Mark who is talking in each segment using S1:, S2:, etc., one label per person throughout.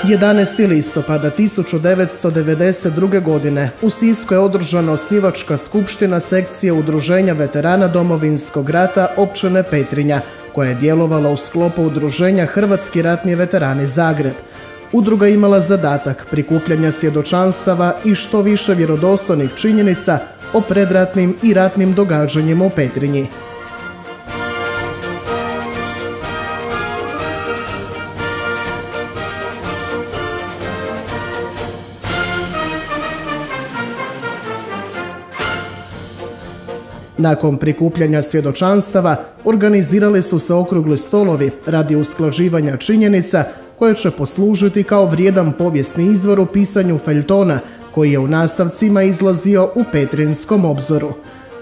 S1: 11. listopada 1992. godine u Sisku je održana osnivačka skupština sekcije Udruženja veterana Domovinskog rata općine Petrinja, koja je djelovala u sklopu Udruženja Hrvatski ratni veterani Zagreb. Udruga je imala zadatak prikupljanja svjedočanstava i što više vjerodostojnih činjenica o predratnim i ratnim događanjima u Petrinji. Nakon prikupljanja svjedočanstava organizirali su se okrugli stolovi radi usklađivanja činjenica koje će poslužiti kao vrijedan povijesni izvor u pisanju feljtona koji je u nastavcima izlazio u Petrinjskom obzoru.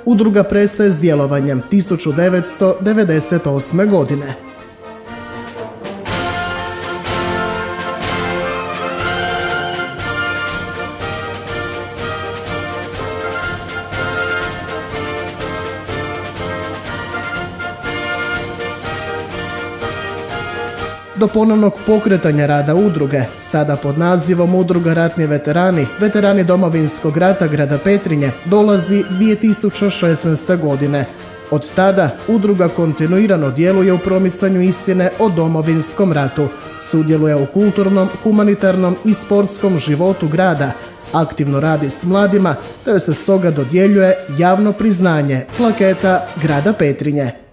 S1: Udruga prestaje s djelovanjem 1998. godine. Do ponovnog pokretanja rada udruge, sada pod nazivom Udruga ratni veterani, veterani Domovinskog rata grada Petrinje, dolazi 2016. godine. Od tada udruga kontinuirano djeluje u promicanju istine o Domovinskom ratu, sudjeluje u kulturnom, humanitarnom i sportskom životu grada, aktivno radi s mladima, te joj se stoga dodjeljuje javno priznanje plaketa grada Petrinje.